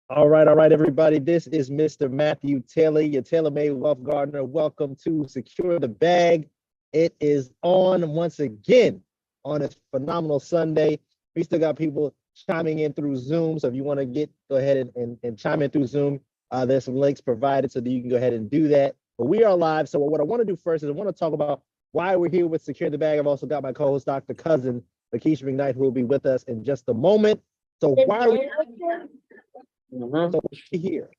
All right, everybody. This is Mr. Matthew Taylor, your tailor-made wealth gardener. Welcome to Secure the Bag. It is on once again on a phenomenal Sunday. We still got people chiming in through Zoom. So if you want to go ahead and chime in through Zoom, there's some links provided so that you can go ahead and do that. But we are live. So what I want to do first is I want to talk about why we're here with Secure the Bag. I've also got my co-host, Dr. Cousin, Lakeisha McKnight, who will be with us in just a moment. So why are we here?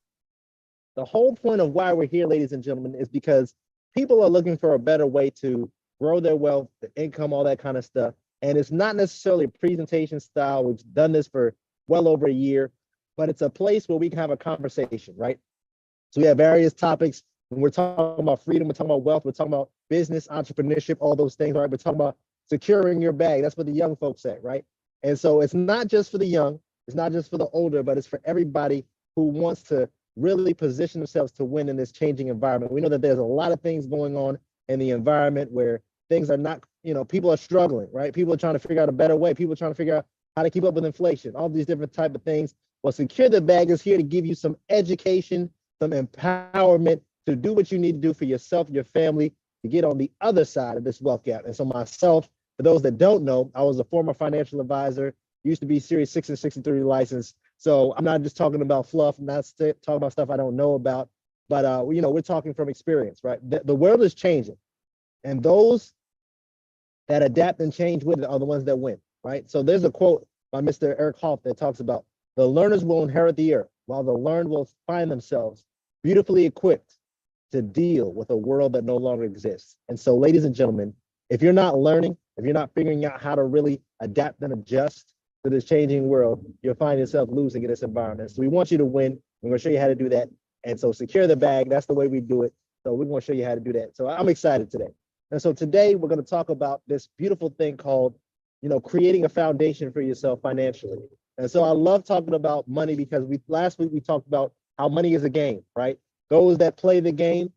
The whole point of why we're here, ladies and gentlemen, is because people are looking for a better way to grow their wealth, the income, all that kind of stuff. And it's not necessarily a presentation style. We've done this for well over a year, but it's a place where we can have a conversation, right? So we have various topics. When we're talking about freedom, we're talking about wealth, we're talking about business, entrepreneurship, all those things, right? We're talking about securing your bag. That's what the young folks say, right? And so it's not just for the young, it's not just for the older, but it's for everybody who wants to really position themselves to win in this changing environment. We know that there's a lot of things going on in the environment where things are not, people are struggling, right? People are trying to figure out a better way. People are trying to figure out how to keep up with inflation, all these different type of things. Well, Secure the Bag is here to give you some education, some empowerment to do what you need to do for yourself, your family, to get on the other side of this wealth gap. And so myself, for those that don't know, I was a former financial advisor, used to be Series 6 and 63 licensed. So I'm not just talking about fluff, I'm not talking about stuff I don't know about, but we're talking from experience, right? The world is changing, and those that adapt and change with it are the ones that win, right? So there's a quote by Mr. Eric Hoff that talks about the learners will inherit the earth, while the learned will find themselves beautifully equipped to deal with a world that no longer exists. And so, ladies and gentlemen, if you're not learning, if you're not figuring out how to really adapt and adjust to this changing world, you'll find yourself losing in this environment. So we want you to win. We're going to show you how to do that. And so secure the bag. That's the way we do it. So we're going to show you how to do that. So I'm excited today. And so today we're going to talk about this beautiful thing called, creating a foundation for yourself financially. And so I love talking about money because last week we talked about how money is a game, right? Those that play the game,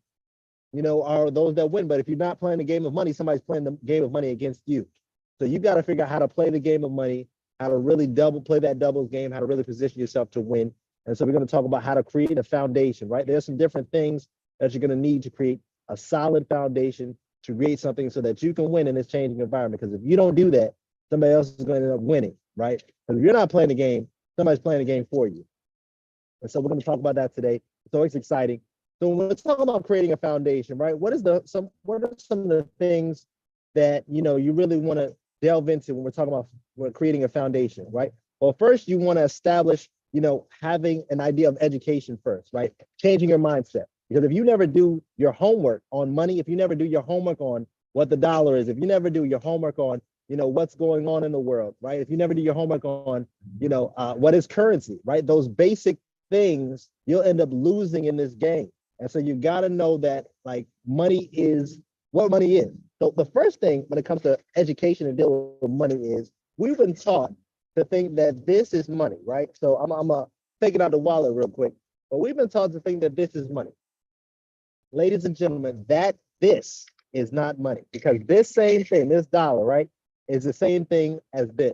are those that win. But if you're not playing the game of money, somebody's playing the game of money against you. So you got to figure out how to play the game of money, how to really play that doubles game, how to really position yourself to win. And so we're going to talk about how to create a foundation, right? There's some different things that you're going to need to create a solid foundation to create something so that you can win in this changing environment. Because if you don't do that, somebody else is going to end up winning, right? Because if you're not playing the game, somebody's playing the game for you. And so we're going to talk about that today. It's always exciting. So when we're talking about creating a foundation, right? What are some of the things that you really want to delve into when we're talking about creating a foundation, right? Well, first you want to establish, having an idea of education first, right? Changing your mindset. Because if you never do your homework on money, if you never do your homework on what the dollar is, if you never do your homework on, what's going on in the world, right? If you never do your homework on, what is currency, right? Those basic things, you'll end up losing in this game. And so you got to know that like money is what money is. So the first thing when it comes to education and dealing with money is we've been taught to think that this is money, right? So I'm gonna take it out the wallet real quick. But we've been taught to think that this is money. Ladies and gentlemen, that this is not money because this same thing, this dollar, right, is the same thing as this.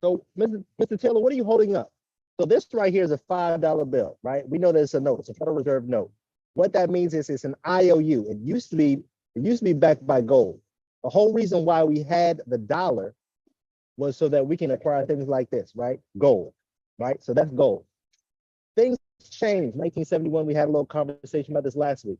So, Mr. Taylor, what are you holding up? So this right here is a $5 bill, right? We know that it's a note, it's a Federal Reserve note. What that means is it's an IOU. It used to be backed by gold. The whole reason why we had the dollar was so that we can acquire things like this, right? Gold, right? So that's gold. Things changed. 1971, we had a little conversation about this last week.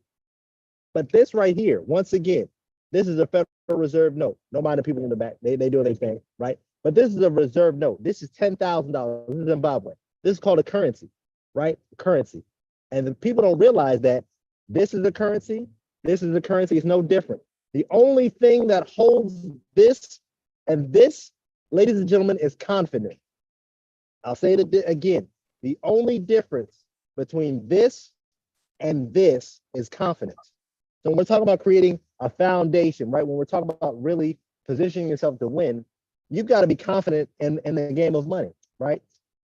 But this right here, once again, this is a Federal Reserve note. Don't mind the people in the back. They do their thing, right? But this is a reserve note. This is $10,000. This is Zimbabwe. This is called a currency, right? Currency. And the people don't realize that this is a currency. This is a currency. It's no different. The only thing that holds this and this, ladies and gentlemen, is confidence. I'll say it again. The only difference between this and this is confidence. So when we're talking about creating a foundation, right? When we're talking about really positioning yourself to win, you've got to be confident in the game of money, right?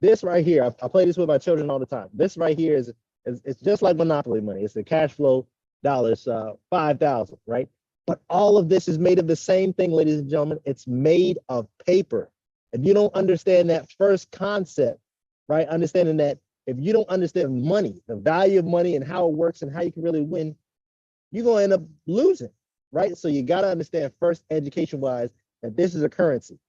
This right here, I play this with my children all the time. This right here is it's just like Monopoly money. It's the cash flow dollars, 5,000, right? But all of this is made of the same thing, ladies and gentlemen. It's made of paper. If you don't understand that first concept, right? Understanding that if you don't understand money, the value of money and how it works and how you can really win, you're going to end up losing, right? So you got to understand first, education wise, that this is a currency.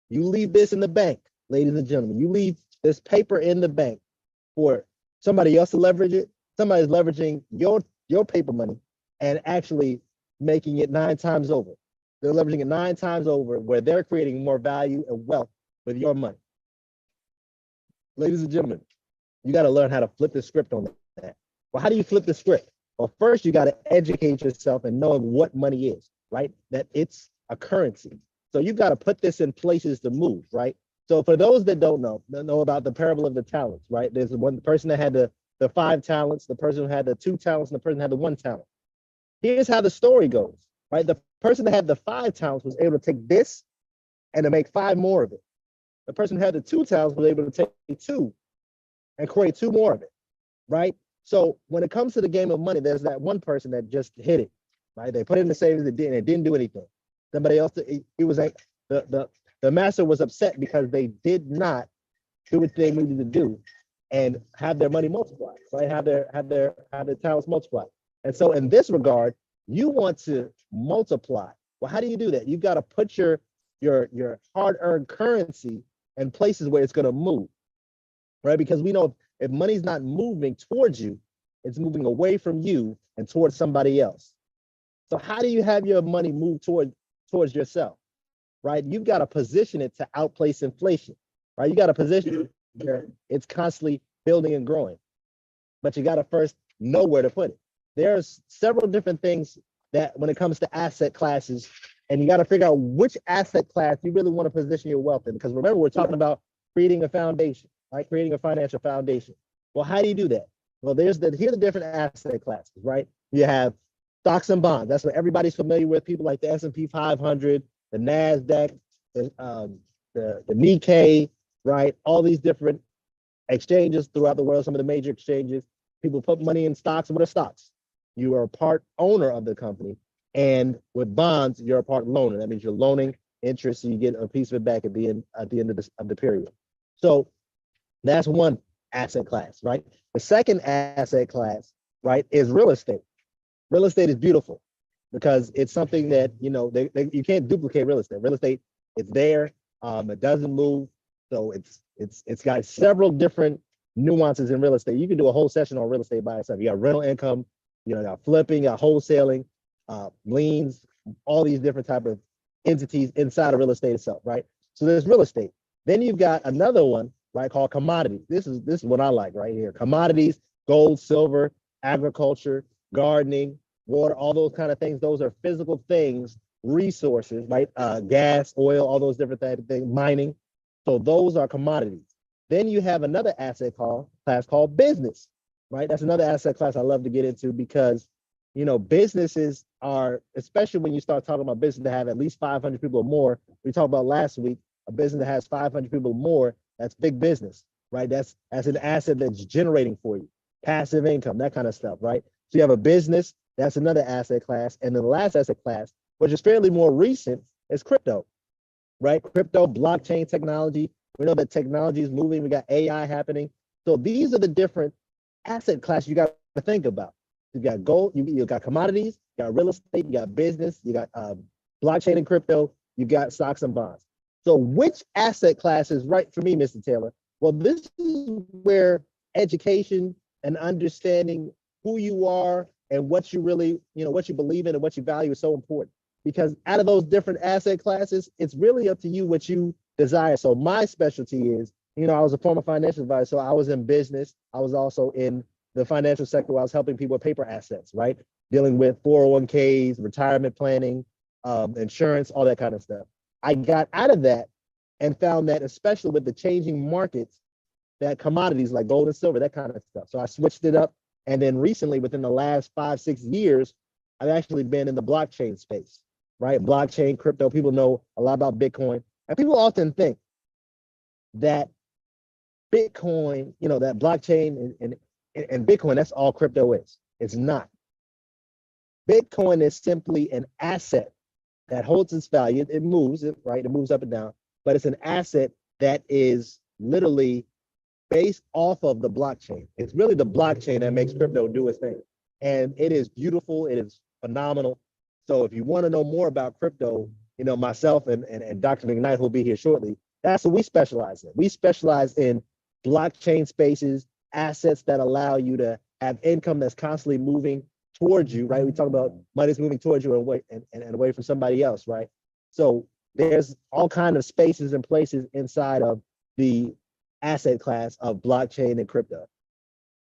You leave this in the bank, ladies and gentlemen. You leave this paper in the bank for somebody else to leverage it. Somebody's leveraging your paper money and actually making it 9 times over. They're leveraging it 9 times over, where they're creating more value and wealth with your money. Ladies and gentlemen, you got to learn how to flip the script on that. Well, how do you flip the script? Well, first you got to educate yourself and know what money is, right? That it's a currency. So you got to put this in places to move, right? So for those that don't know about the parable of the talents, right? There's one person that had the 5 talents, the person who had the 2 talents, and the person who had the 1 talent. Here's how the story goes, right? The person that had the 5 talents was able to take this and to make 5 more of it. The person who had the 2 talents was able to take 2 and create 2 more of it, right? So when it comes to the game of money, there's that one person that just hit it, right? They put it in the savings, and it didn't do anything. Somebody else, it was like the master was upset because they did not do what they needed to do and have their money multiplied, right? Have their talents multiplied. And so in this regard, you want to multiply. Well, how do you do that? You've got to put your hard-earned currency in places where it's going to move, right? Because we know if money's not moving towards you, it's moving away from you and towards somebody else. So how do you have your money move towards yourself, right? You've got to position it to outplace inflation, right? You got to position it where it's constantly building and growing, but you got to first know where to put it. There's several different things that when it comes to asset classes, and you got to figure out which asset class you really want to position your wealth in. Because remember, we're talking about creating a foundation, right? Creating a financial foundation. Well, how do you do that? Well, here are the different asset classes, right? You have stocks and bonds. That's what everybody's familiar with. People like the S&P 500, the NASDAQ, the Nikkei, right? All these different exchanges throughout the world, some of the major exchanges. People put money in stocks. What are stocks? You are a part owner of the company. And with bonds, you're a part loaner. That means you're loaning interest, so you get a piece of it back at the end of the period. So that's one asset class, right? The second asset class, right, is real estate. Real estate is beautiful because it's something that, you know, you can't duplicate real estate. Real estate, it's there, it doesn't move. So it's got several different nuances in real estate. You can do a whole session on real estate by itself. You got rental income, you know, you got flipping, you got wholesaling, liens, all these different type of entities inside of real estate itself, right? So there's real estate. Then you've got another one, right, called commodities. This is what I like right here. Commodities, gold, silver, agriculture, gardening, water, all those kind of things. Those are physical things, resources, right? Gas, oil, all those different things, mining. So those are commodities. Then you have another asset class called business, right? That's another asset class I love to get into because, you know, businesses are, especially when you start talking about business that have at least 500 people or more. We talked about last week, a business that has 500 people or more, that's big business, right? That's an asset that's generating for you, passive income, that kind of stuff, right? So you have a business, that's another asset class. And then the last asset class, which is fairly more recent, is crypto, right? Crypto, blockchain technology. We know that technology is moving. We got AI happening. So these are the different asset classes you got to think about. You got gold, you got commodities, you got real estate, you got business, you got blockchain and crypto, you got stocks and bonds. So which asset class is right for me, Mr. Taylor? Well, this is where education and understanding who you are and what you really, you know, what you believe in and what you value is so important. Because out of those different asset classes, it's really up to you what you desire. So my specialty is, you know, I was a former financial advisor, so I was in business. I was also in the financial sector where I was helping people with paper assets, right? Dealing with 401ks, retirement planning, insurance, all that kind of stuff. I got out of that and found that, especially with the changing markets, that commodities like gold and silver, that kind of stuff. So I switched it up. And then recently, within the last 5-6 years, I've actually been in the blockchain space, right? Blockchain, crypto, people know a lot about Bitcoin. And people often that Bitcoin, you know, that blockchain and Bitcoin, that's all crypto is. It's not. Bitcoin is simply an asset that holds its value. It moves, right? It moves up and down, but it's an asset that is literally based off of the blockchain. It's really the blockchain that makes crypto do its thing. And it is beautiful, it is phenomenal. So if you want to know more about crypto, myself and Dr. McKnight, who'll be here shortly, that's what we specialize in. We specialize in blockchain spaces, assets that allow you to have income that's constantly moving towards you, right? We talk about money's moving towards you and away from somebody else, right? So there's all kind of spaces and places inside of the asset class of blockchain and crypto.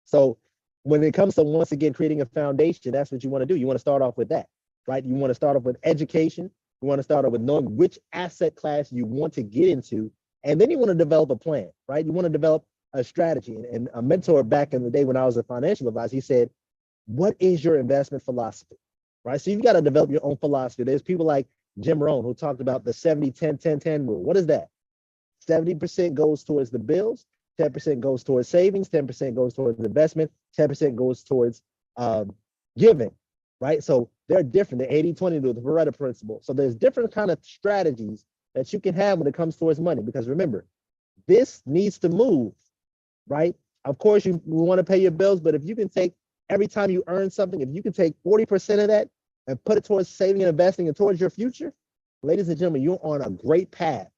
So when it comes to, once again, creating a foundation, that's what you want to do. You want to start off with that, right? You want to start off with education. You want to start off with knowing which asset class you want to get into. And then you want to develop a plan, right? You want to develop a strategy. And a mentor back in the day when I was a financial advisor, he said, what is your investment philosophy, right? So you've got to develop your own philosophy. There's people like Jim Rohn who talked about the 70-10-10-10 rule. What is that? 70% goes towards the bills, 10% goes towards savings, 10% goes towards investment, 10% goes towards giving, right? So they're different. The 80-20 rule, the Pareto principle. So there's different kind of strategies that you can have when it comes towards money, because remember, this needs to move, right? Of course, you want to pay your bills, but if you can take, every time you earn something, if you can take 40% of that and put it towards saving and investing and towards your future, ladies and gentlemen, you're on a great path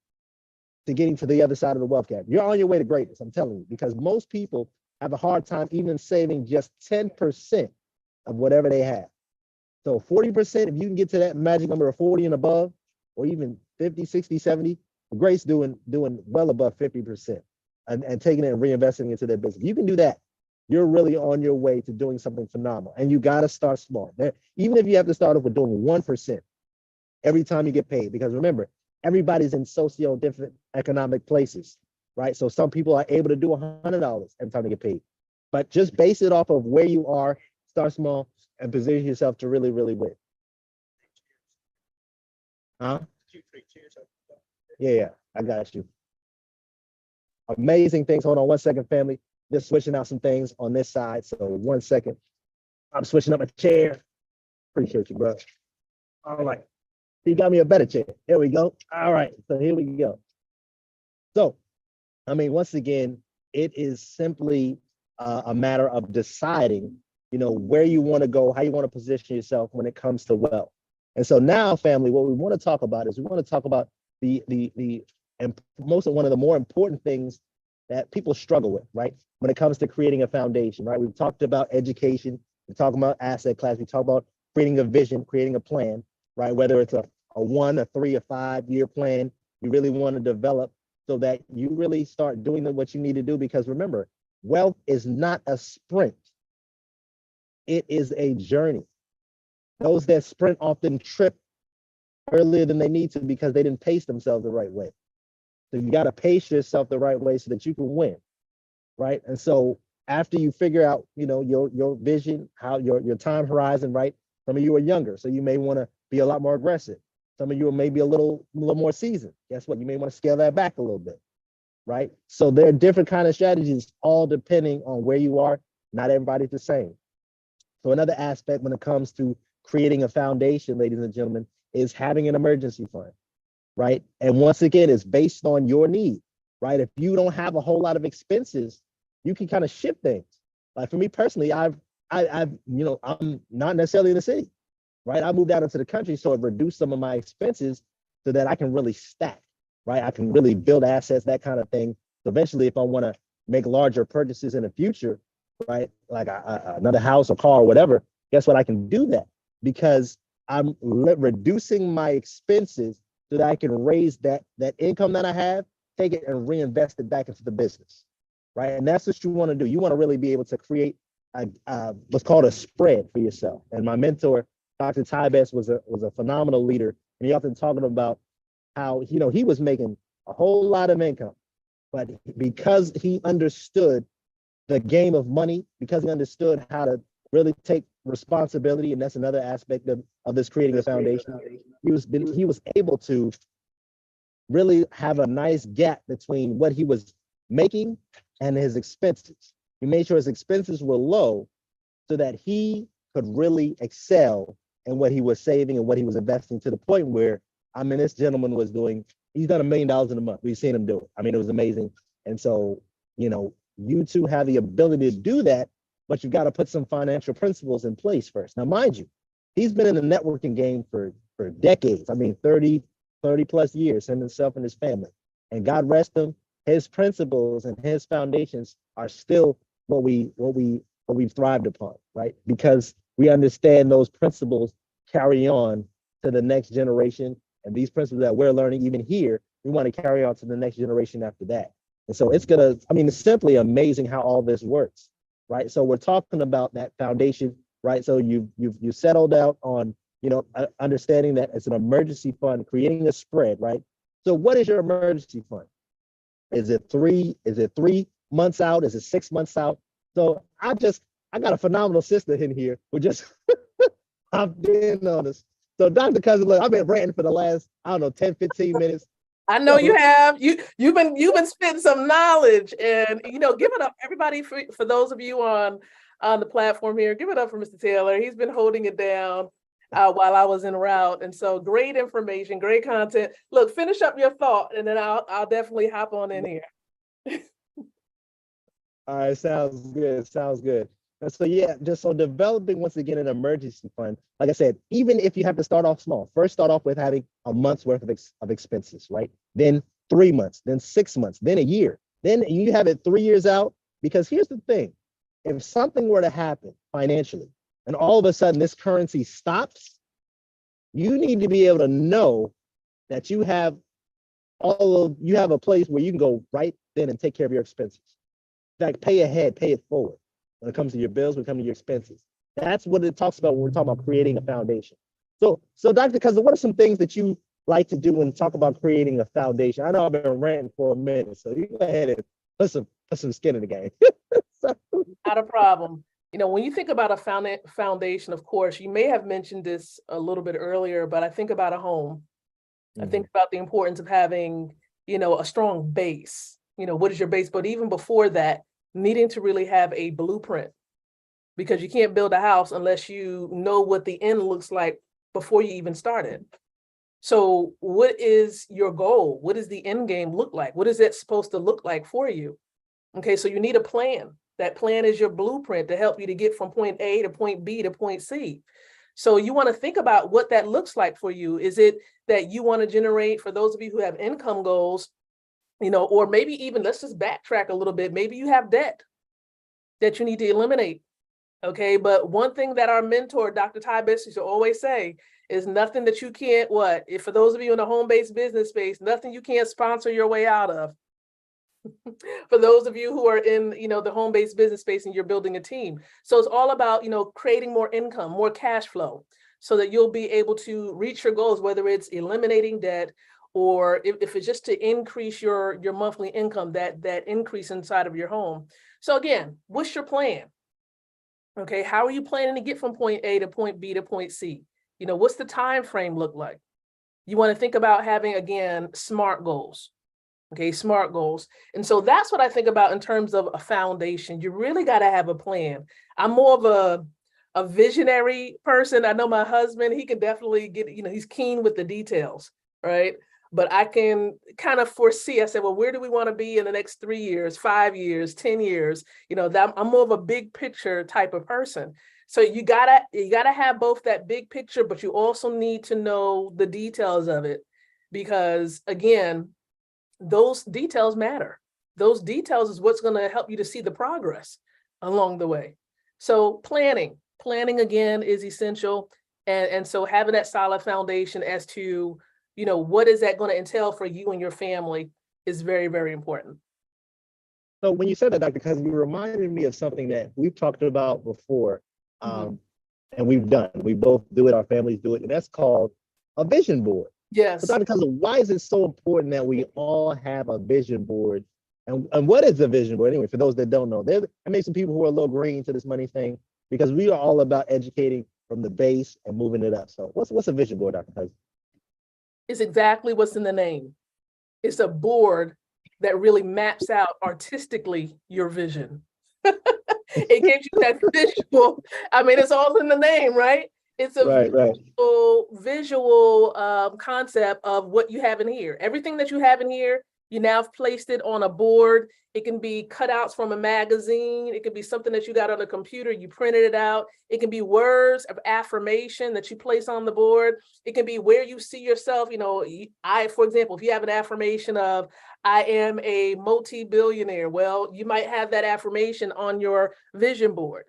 to getting to the other side of the wealth gap. You're on your way to greatness, I'm telling you, because most people have a hard time even saving just 10% of whatever they have. So 40%, if you can get to that magic number of 40 and above, or even 50, 60, 70, Grace doing well above 50% and taking it and reinvesting into their business. If you can do that, you're really on your way to doing something phenomenal. And you got to start small. Even if you have to start off with doing 1% every time you get paid, because remember, everybody's in socio different economic places, right? So some people are able to do $100 every time they get paid, but just base it off of where you are, start small, and position yourself to really, really win. Huh? Yeah, I got you. Amazing things. Hold on 1 second, family. Just switching out some things on this side. So 1 second. I'm switching up a chair. Appreciate you, bro. All right. You got me a better chair. Here we go. All right. So here we go. So, I mean, once again, it is simply a matter of deciding, where you want to go, how you want to position yourself when it comes to wealth. And so now, family, what we want to talk about is we want to talk about and most of one of the more important things that people struggle with, right? When it comes to creating a foundation, right? We've talked about education, we talk about asset class, we talk about creating a vision, creating a plan, right? Whether it's a 1, a 3, a 5-year plan, you really want to develop so that you really start doing what you need to do. Because remember, wealth is not a sprint. It is a journey. Those that sprint often trip earlier than they need to because they didn't pace themselves the right way. So you got to pace yourself the right way so that you can win, right? And so after you figure out, your vision, how your time horizon, right? Some of you are younger, so you may want to be a lot more aggressive. Some of you are maybe a little more seasoned. Guess what? You may want to scale that back a little bit, right? So there are different kind of strategies, all depending on where you are. Not everybody's the same. So another aspect when it comes to creating a foundation, ladies and gentlemen, is having an emergency fund, right? And once again, it's based on your need, right? If you don't have a whole lot of expenses, you can kind of shift things. Like for me personally, I'm not necessarily in the city, right? I moved out into the country, so it reduced some of my expenses so that I can really stack, right? I can really build assets, that kind of thing. So eventually, if I want to make larger purchases in the future, right? Like another house or car or whatever, guess what? I can do that because I'm reducing my expenses so that I can raise that income that I have, take it and reinvest it back into the business, right? And that's what you want to do. You want to really be able to create what's called a spread for yourself. And my mentor, Dr. Tybes, was a phenomenal leader, and he often talking about how he was making a whole lot of income, but because he understood the game of money, because he understood how to really take responsibility, and that's another aspect of this creating a foundation. He was able to really have a nice gap between what he was making and his expenses. He made sure his expenses were low so that he could really excel in what he was saving and what he was investing, to the point where, I mean, this gentleman he's done $1 million in a month. We've seen him do it. I mean, it was amazing. And so, you two have the ability to do that, but you've got to put some financial principles in place first. Now, mind you, he's been in the networking game for decades. I mean, 30 plus years, him himself and his family. And God rest him, his principles and his foundations are still what we've thrived upon, right? Because we understand those principles carry on to the next generation. And these principles that we're learning even here, we want to carry on to the next generation after that. And so it's it's simply amazing how all this works, right? So we're talking about that foundation, right? So you settled out on, understanding that it's an emergency fund, creating a spread, right? So what is your emergency fund? Is it 3 months out? Is it 6 months out? So I got a phenomenal sister in here who just I've been on this. So Dr. Cousin, look, I've been ranting for the last, 10, 15 minutes. I know you have. You've been spitting some knowledge, and give it up, everybody, for those of you on the platform here. Give it up for Mr. Taylor. He's been holding it down while I was en route, and so great information, great content. Look, finish up your thought, and then I'll definitely hop on in here. All right, sounds good. Sounds good. And so just so developing once again an emergency fund. Like I said, even if you have to start off small, first start off with having a month's worth of expenses, right? Then 3 months, then 6 months, then a year. Then you have it 3 years out. Because here's the thing: if something were to happen financially, and all of a sudden this currency stops, you need to be able to know that you have a place where you can go right then and take care of your expenses. In fact, pay ahead, pay it forward. When it comes to your bills, when it comes to your expenses. That's what it talks about when we're talking about creating a foundation. So Dr. Cousin, what are some things that you like to do when talk about creating a foundation? I know I've been ranting for a minute, so you go ahead and put some skin in the game. Not a problem. When you think about a foundation, of course, you may have mentioned this a little bit earlier, but I think about a home. I think about the importance of having, a strong base. What is your base? But even before that, needing to really have a blueprint, because you can't build a house unless you know what the end looks like before you even started. So what is your goal? What does the end game look like? What is it supposed to look like for you? Okay, so you need a plan. That plan is your blueprint to help you to get from point A to point B to point C. So you want to think about what that looks like for you. Is it that you want to generate, for those of you who have income goals, or maybe even, let's just backtrack a little bit. Maybe you have debt that you need to eliminate. Okay. But one thing that our mentor, Dr. Ty Best, used to always say is nothing that you can't, if for those of you in the home-based business space, nothing you can't sponsor your way out of. For those of you who are in, the home-based business space and you're building a team. So it's all about, creating more income, more cash flow, so that you'll be able to reach your goals, whether it's eliminating debt, or if it's just to increase your monthly income, that increase inside of your home. So again, what's your plan? Okay, how are you planning to get from point A to point B to point C? What's the time frame look like? You want to think about having, again, SMART goals. Okay, SMART goals. And so that's what I think about in terms of a foundation. You really got to have a plan. I'm more of a visionary person. I know my husband, he can definitely get, he's keen with the details, right? But I can kind of foresee, I said, well, where do we want to be in the next 3 years, 5 years, 10 years? That I'm more of a big picture type of person. So you gotta have both that big picture, but you also need to know the details of it, because again, those details matter. Those details is what's going to help you to see the progress along the way. So planning again is essential. And so having that solid foundation as to, what is that going to entail for you and your family is very, very important. So when you said that, Dr. Cousin, you reminded me of something that we've talked about before, and we've done. We both do it, our families do it, and that's called a vision board. Yes. So Dr. Cousin, why is it so important that we all have a vision board? And what is a vision board? Anyway, for those that don't know, there may be some people who are a little green to this money thing, because we are all about educating from the base and moving it up. So what's a vision board, Dr. Cousin? It's exactly what's in the name. It's a board that really maps out artistically your vision. It gives you that visual. I mean, it's all in the name, right? It's a visual concept of what you have in here. Everything that you have in here You now have placed it on a board. It can be cutouts from a magazine. It could be something that you got on a computer, you printed it out. It can be words of affirmation that you place on the board. It can be where you see yourself. You know, for example, if you have an affirmation of, I am a multi-billionaire, well, you might have that affirmation on your vision board.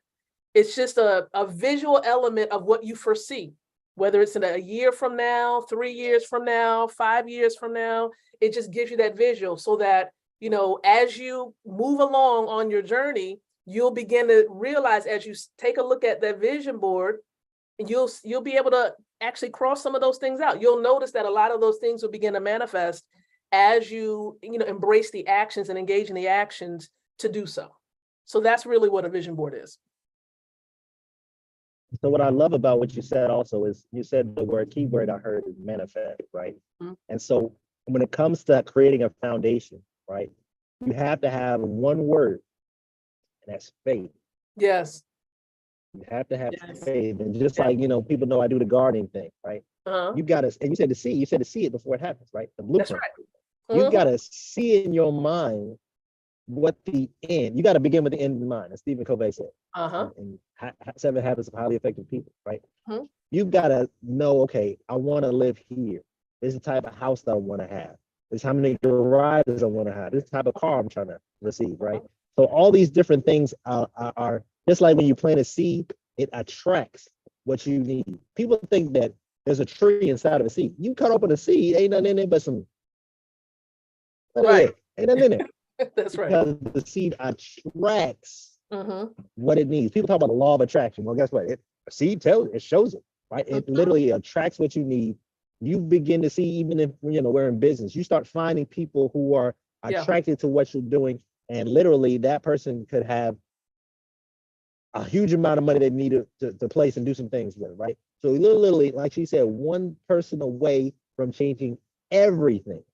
It's just a visual element of what you foresee, whether it's in a year from now, 3 years from now, 5 years from now. It just gives you that visual so that, you know, as you move along on your journey, you'll begin to realize as you take a look at that vision board, you'll be able to actually cross some of those things out. You'll notice that a lot of those things will begin to manifest as you embrace the actions and engage in the actions to do so. So that's really what a vision board is. So what I love about what you said also is you said the keyword I heard is manifest, right? Mhm. And so when it comes to creating a foundation, right, you have to have one word, and that's faith. Yes. You have to have Yes. faith. And just Yeah. like, people know I do the gardening thing, right? Uh-huh. You got to, and you said to see it before it happens, right? The That's blueprint. right. You Mhm. got to see in your mind what the end, you got to begin with the end in mind, as Stephen Covey said. Uh-huh. And 7 Habits of Highly Effective People, right? Mhm. You've got to know, okay, I want to live here. This is the type of house that I want to have. This is how many garages I want to have. This type of car I'm trying to receive, right? So all these different things are just like when you plant a seed, it attracts what you need. People think that there's a tree inside of a seed. You cut open a seed, ain't nothing in there but some. Right. Ain't nothing in there. That's right. Because the seed attracts Mhm. what it needs. People talk about the law of attraction. Well, guess what? A seed tells it shows it, right? It literally attracts what you need. You begin to see, even if we're in business, you start finding people who are Yeah. attracted to what you're doing, and literally that person could have a huge amount of money they need to place and do some things with, right? So literally, like she said, one person away from changing everything.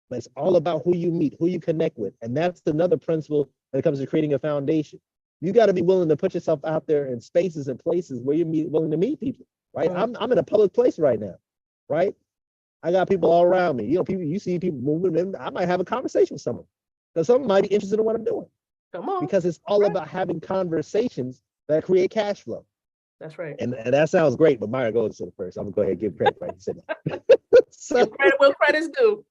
But it's all about who you meet, who you connect with. And that's another principle when it comes to creating a foundation. You got to be willing to put yourself out there in spaces and places where you're willing to meet people, right? Mhm. I'm in a public place right now, right? I got people all around me. You see people moving, and I might have a conversation with someone because someone might be interested in what I'm doing. Come on. Because it's all about having conversations that create cash flow. That's right. And that sounds great, but Myra goes to the first. I'm gonna go ahead and give credit right. So, Give credit where credit's due.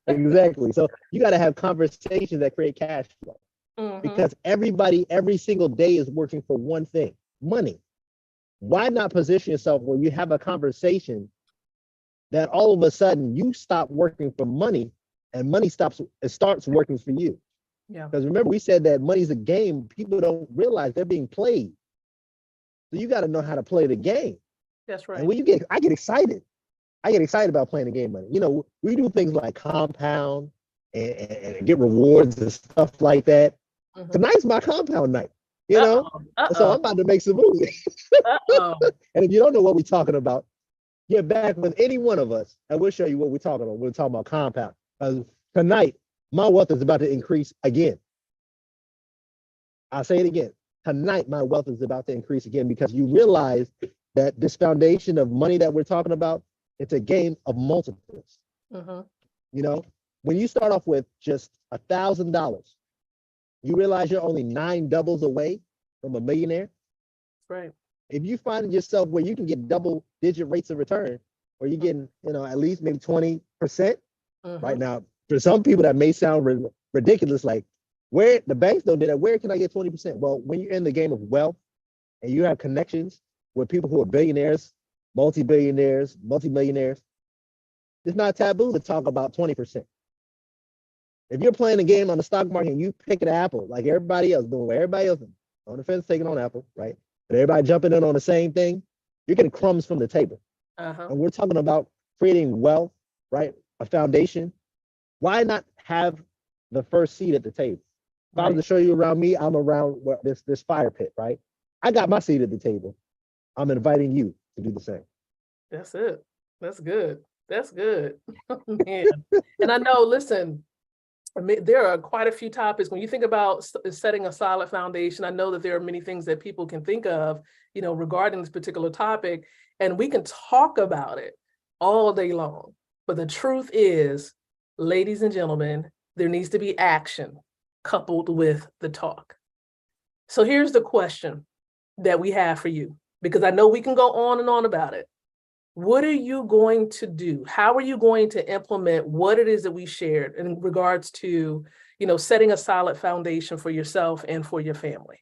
exactly. So you got to have conversations that create cash flow, because everybody every single day is working for one thing: money. Why not position yourself where you have a conversation that all of a sudden you stop working for money and money starts working for you? Yeah. Because remember, we said that money's a game. People don't realize they're being played. So you got to know how to play the game. That's right. And when I get excited. I get excited about playing the game money. We do things like compound and get rewards and stuff like that. Tonight's my compound night, So I'm about to make some moves. And if you don't know what we're talking about, get back with any one of us and we'll show you what we're talking about. We're talking about compound. Tonight, my wealth is about to increase again. I'll say it again. Tonight, my wealth is about to increase again, because you realize that this foundation of money that we're talking about, it's a game of multiples. When you start off with just $1,000, you realize you're only 9 doubles away from a millionaire. Right. If you find yourself where you can get double-digit rates of return, or you're getting, at least maybe 20%. Right now, for some people that may sound ridiculous, like where the banks don't do that. Where can I get 20%? Well, when you're in the game of wealth and you have connections with people who are billionaires, multi-billionaires, multi-millionaires, it's not taboo to talk about 20%. If you're playing a game on the stock market and you pick an apple like everybody else doing, what everybody else on the fence taking on Apple, right? But everybody jumping in on the same thing, you're getting crumbs from the table. And we're talking about creating wealth, right? A foundation. Why not have the first seat at the table? If I was to show you around me, I'm around this fire pit, right? I got my seat at the table. I'm inviting you to do the same. That's it. That's good. That's good. Man. And I know, listen, there are quite a few topics. When you think about setting a solid foundation, I know that there are many things that people can think of, regarding this particular topic, and we can talk about it all day long. But the truth is, ladies and gentlemen, there needs to be action coupled with the talk. So here's the question that we have for you, because I know we can go on and on about it. What are you going to do? How are you going to implement what it is that we shared in regards to, setting a solid foundation for yourself and for your family?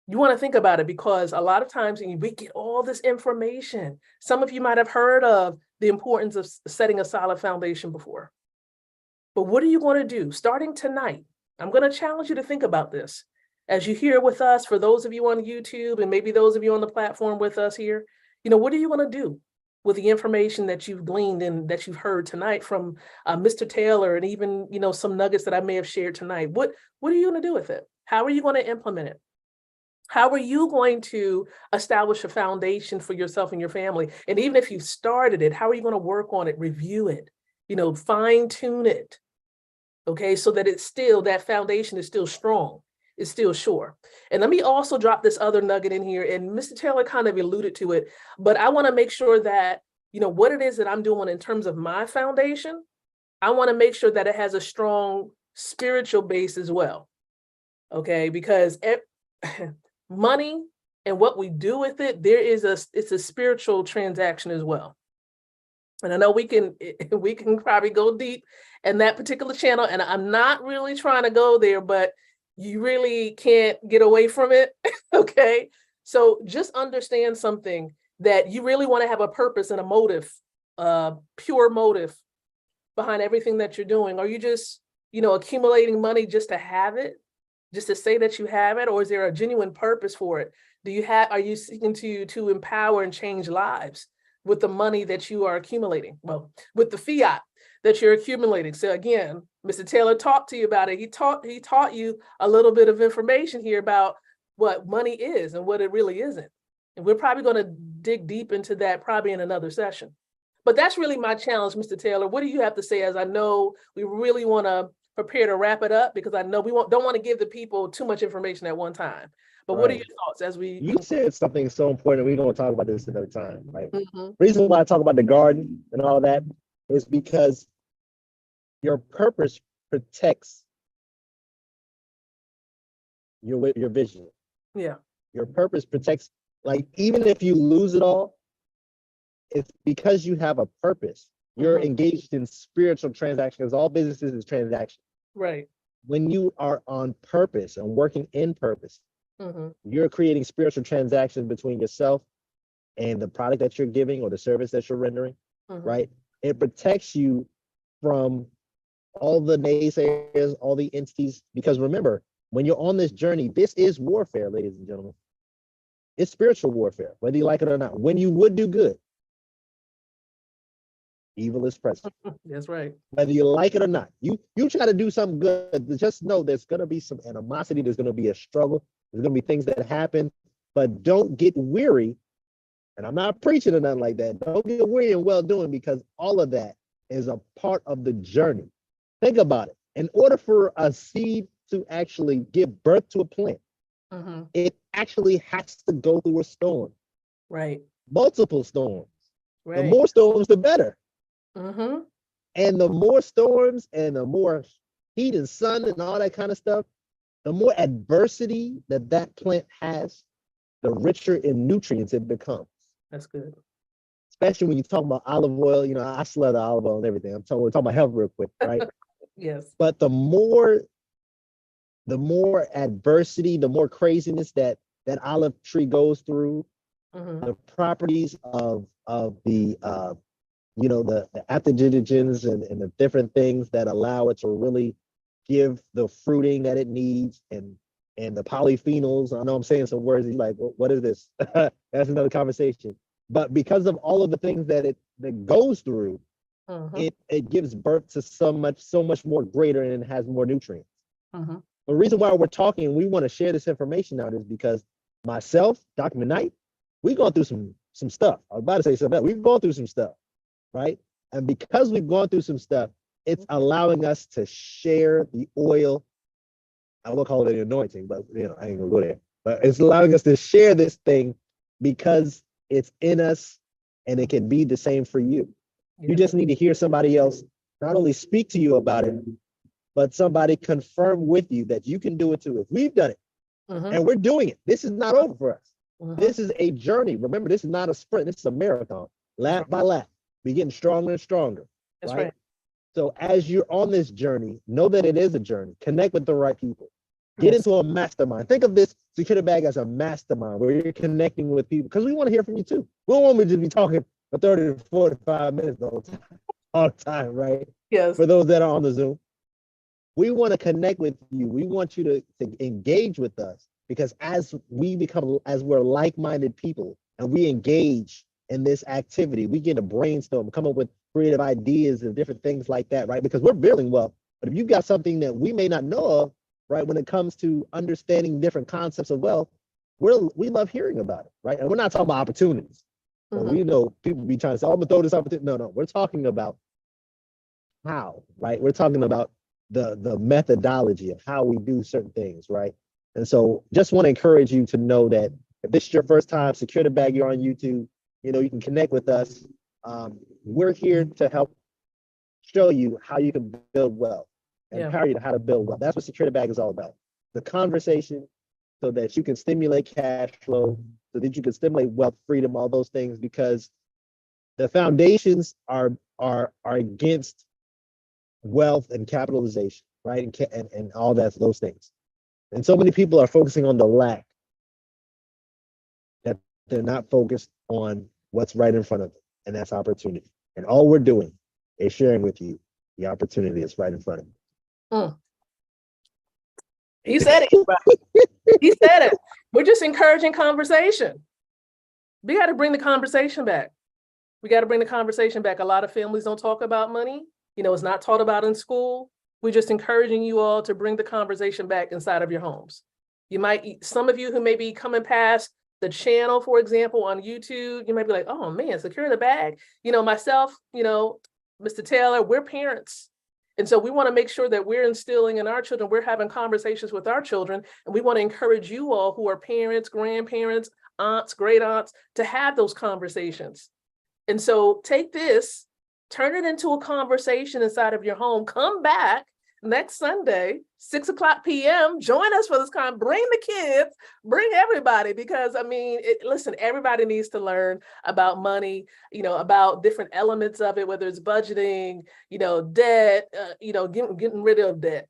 You want to think about it, because a lot of times we get all this information. Some of you might have heard of the importance of setting a solid foundation before. But what are you going to do starting tonight? I'm going to challenge you to think about this as you hear with us, for those of you on YouTube and maybe those of you on the platform with us here. What are you going to do with the information that you've gleaned and that you've heard tonight from Mr. Taylor, and even, some nuggets that I may have shared tonight? What are you going to do with it? How are you going to implement it? How are you going to establish a foundation for yourself and your family? And even if you've started it, how are you going to work on it, review it, fine tune it? Okay, so that that foundation is still strong, is still sure. And let me also drop this other nugget in here, and Mr. Taylor kind of alluded to it, but I want to make sure that, what it is that I'm doing in terms of my foundation, I want to make sure that it has a strong spiritual base as well. Okay, because money and what we do with it, it's a spiritual transaction as well. And I know we can probably go deep in that particular channel, and I'm not really trying to go there, but you really can't get away from it. Okay, so just understand something, that you really want to have a purpose and a motive, pure motive behind everything that you're doing. Are you just accumulating money just to have it, just to say that you have it, or is there a genuine purpose for it? Are you seeking to empower and change lives with the money that you are accumulating? Well, with the fiat that you're accumulating. So again, Mr. Taylor talked to you about it. He taught you a little bit of information here about what money is and what it really isn't. And we're probably going to dig deep into that probably in another session. But that's really my challenge, Mr. Taylor. What do you have to say, as I know we really want to prepare to wrap it up, because I know we don't want to give the people too much information at one time. But what are your thoughts as we... You said something so important. We're going to talk about this another time, right? Mm-hmm. Reason why I talk about the garden and all that is because your purpose protects your vision. Yeah. Your purpose protects, like, even if you lose it all, it's because you have a purpose. You're engaged in spiritual transactions. All businesses is transaction. Right. When you are on purpose and working in purpose, you're creating spiritual transactions between yourself and the product that you're giving or the service that you're rendering, right? It protects you from all the naysayers, all the entities, because remember, when you're on this journey, this is warfare, ladies and gentlemen. It's spiritual warfare, whether you like it or not. When you would do good, evil is present. That's right. Whether you like it or not, you try to do something good, just know there's going to be some animosity, there's going to be a struggle, there's going to be things that happen, but don't get weary. And I'm not preaching or nothing like that. Don't get weary in well-doing, because all of that is a part of the journey. Think about it. In order for a seed to actually give birth to a plant, it actually has to go through a storm. Right. Multiple storms. Right. The more storms, the better. And the more storms and the more heat and sun and all that kind of stuff, the more adversity that plant has, the richer in nutrients it becomes. That's good. Especially when you talk about olive oil, I slaughter olive oil and everything. We're talking about health real quick, right? Yes. But the more adversity, the more craziness that olive tree goes through, the properties of the the adaptogens and the different things that allow it to really give the fruiting that it needs, and the polyphenols. I know I'm saying some words, you're like, what is this? That's another conversation. But because of all of the things that goes through, it gives birth to so much more greater, and it has more nutrients. The reason why we're talking and we want to share this information out is because myself, Dr. McKnight, we've gone through some stuff. I was about to say something else. We've gone through some stuff, right? And because we've gone through some stuff, it's allowing us to share the oil. I will call it an anointing, but I ain't gonna go there. But it's allowing us to share this thing because it's in us, and it can be the same for you. You just need to hear somebody else not only speak to you about it, but somebody confirm with you that you can do it too. If we've done it and we're doing it, this is not over for us. This is a journey. Remember, this is not a sprint. This is a marathon. Lap by lap, we're getting stronger and stronger. That's right. So as you're on this journey, know that it is a journey. Connect with the right people. Get into a mastermind. Think of this Secure the Bag as a mastermind where you're connecting with people, because we want to hear from you too. We don't want me to be talking for 30 to 45 minutes all the time, right? Yes. For those that are on the Zoom, we want to connect with you. We want you to engage with us, because as we're like-minded people and we engage in this activity, we get to brainstorm, come up with creative ideas and different things like that, right? Because we're building wealth. But if you've got something that we may not know of, right, when it comes to understanding different concepts of wealth, we love hearing about it, right? And we're not talking about opportunities. So we know people be trying to say, oh, I'm gonna throw this opportunity. No, we're talking about how, right? We're talking about the methodology of how we do certain things, right? And so just want to encourage you to know that if this is your first time, Secure the Bag, you're on YouTube, you can connect with us. We're here to help show you how you can build wealth and empower you to how to build wealth. That's what Secure the Bag is all about. The conversation so that you can stimulate cash flow, so that you can stimulate wealth, freedom, all those things, because the foundations are against wealth and capitalization, right? And all those things. And so many people are focusing on the lack, that they're not focused on what's right in front of them, and that's opportunity. And all we're doing is sharing with you the opportunity that's right in front of you. He said it. He said it. We're just encouraging conversation. We got to bring the conversation back. We got to bring the conversation back. A lot of families don't talk about money. It's not taught about in school. We're just encouraging you all to bring the conversation back inside of your homes. Some of you who may be coming past the channel, for example, on YouTube, you might be like, oh man, Secure the Bag. Myself, Mr. Taylor, we're parents. And so we want to make sure that we're instilling in our children, we're having conversations with our children, and we want to encourage you all who are parents, grandparents, aunts, great aunts, to have those conversations. And so take this, turn it into a conversation inside of your home. Come back next Sunday, 6:00 p.m. Join us for this bring the kids, bring everybody, because listen, everybody needs to learn about money, about different elements of it, whether it's budgeting, debt, getting rid of debt.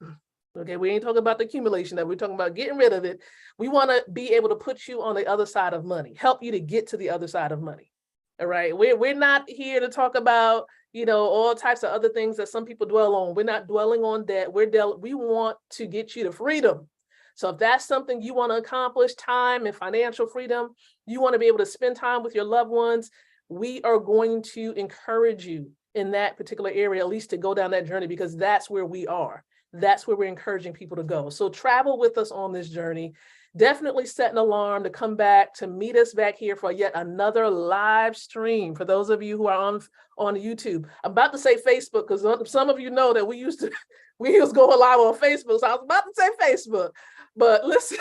Okay, we ain't talking about the accumulation of it. We're talking about getting rid of it. We want to be able to put you on the other side of money, help you to get to the other side of money. All right, we're not here to talk about all types of other things that some people dwell on. We're not dwelling on that. We want to get you to freedom. So if that's something you want to accomplish, time and financial freedom, you want to be able to spend time with your loved ones, we are going to encourage you in that particular area, at least to go down that journey, because that's where we are. That's where we're encouraging people to go. So travel with us on this journey. Definitely set an alarm to come back, to meet us back here for yet another live stream. For those of you who are on YouTube, I'm about to say Facebook, because some of you know that we was going live on Facebook. So I was about to say Facebook, but listen,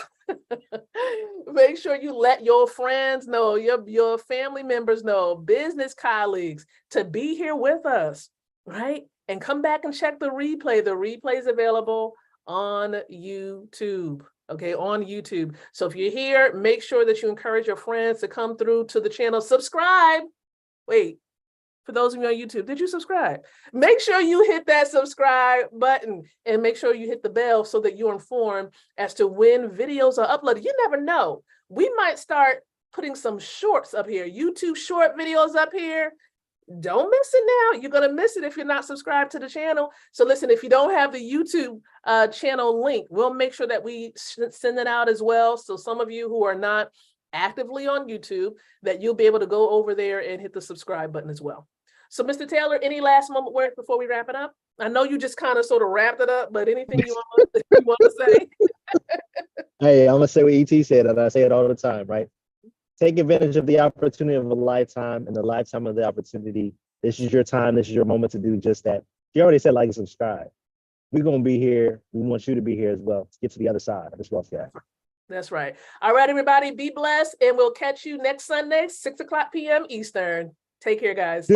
make sure you let your friends know, your family members know, business colleagues, to be here with us, right? And come back and check the replay. The replay is available on YouTube. Okay, on YouTube. So if you're here, make sure that you encourage your friends to come through to the channel. Subscribe. Wait, for those of you on YouTube, did you subscribe? Make sure you hit that subscribe button and make sure you hit the bell so that you're informed as to when videos are uploaded. You never know. We might start putting some shorts up here, YouTube short videos up here. Don't miss it now. You're going to miss it if you're not subscribed to the channel. So listen, if you don't have the YouTube channel link, we'll make sure that we send it out as well. So some of you who are not actively on YouTube, that you'll be able to go over there and hit the subscribe button as well. So Mr. Taylor, any last moment words before we wrap it up? I know you just kind of sort of wrapped it up, but anything you want to say? Hey, I'm going to say what ET said, and I say it all the time, right? Take advantage of the opportunity of a lifetime, and the lifetime of the opportunity. This is your time. This is your moment to do just that. You already said like and subscribe. We're going to be here. We want you to be here as well to get to the other side of this wealth gap. That's right. All right, everybody, be blessed, and we'll catch you next Sunday, 6:00 p.m. Eastern. Take care, guys.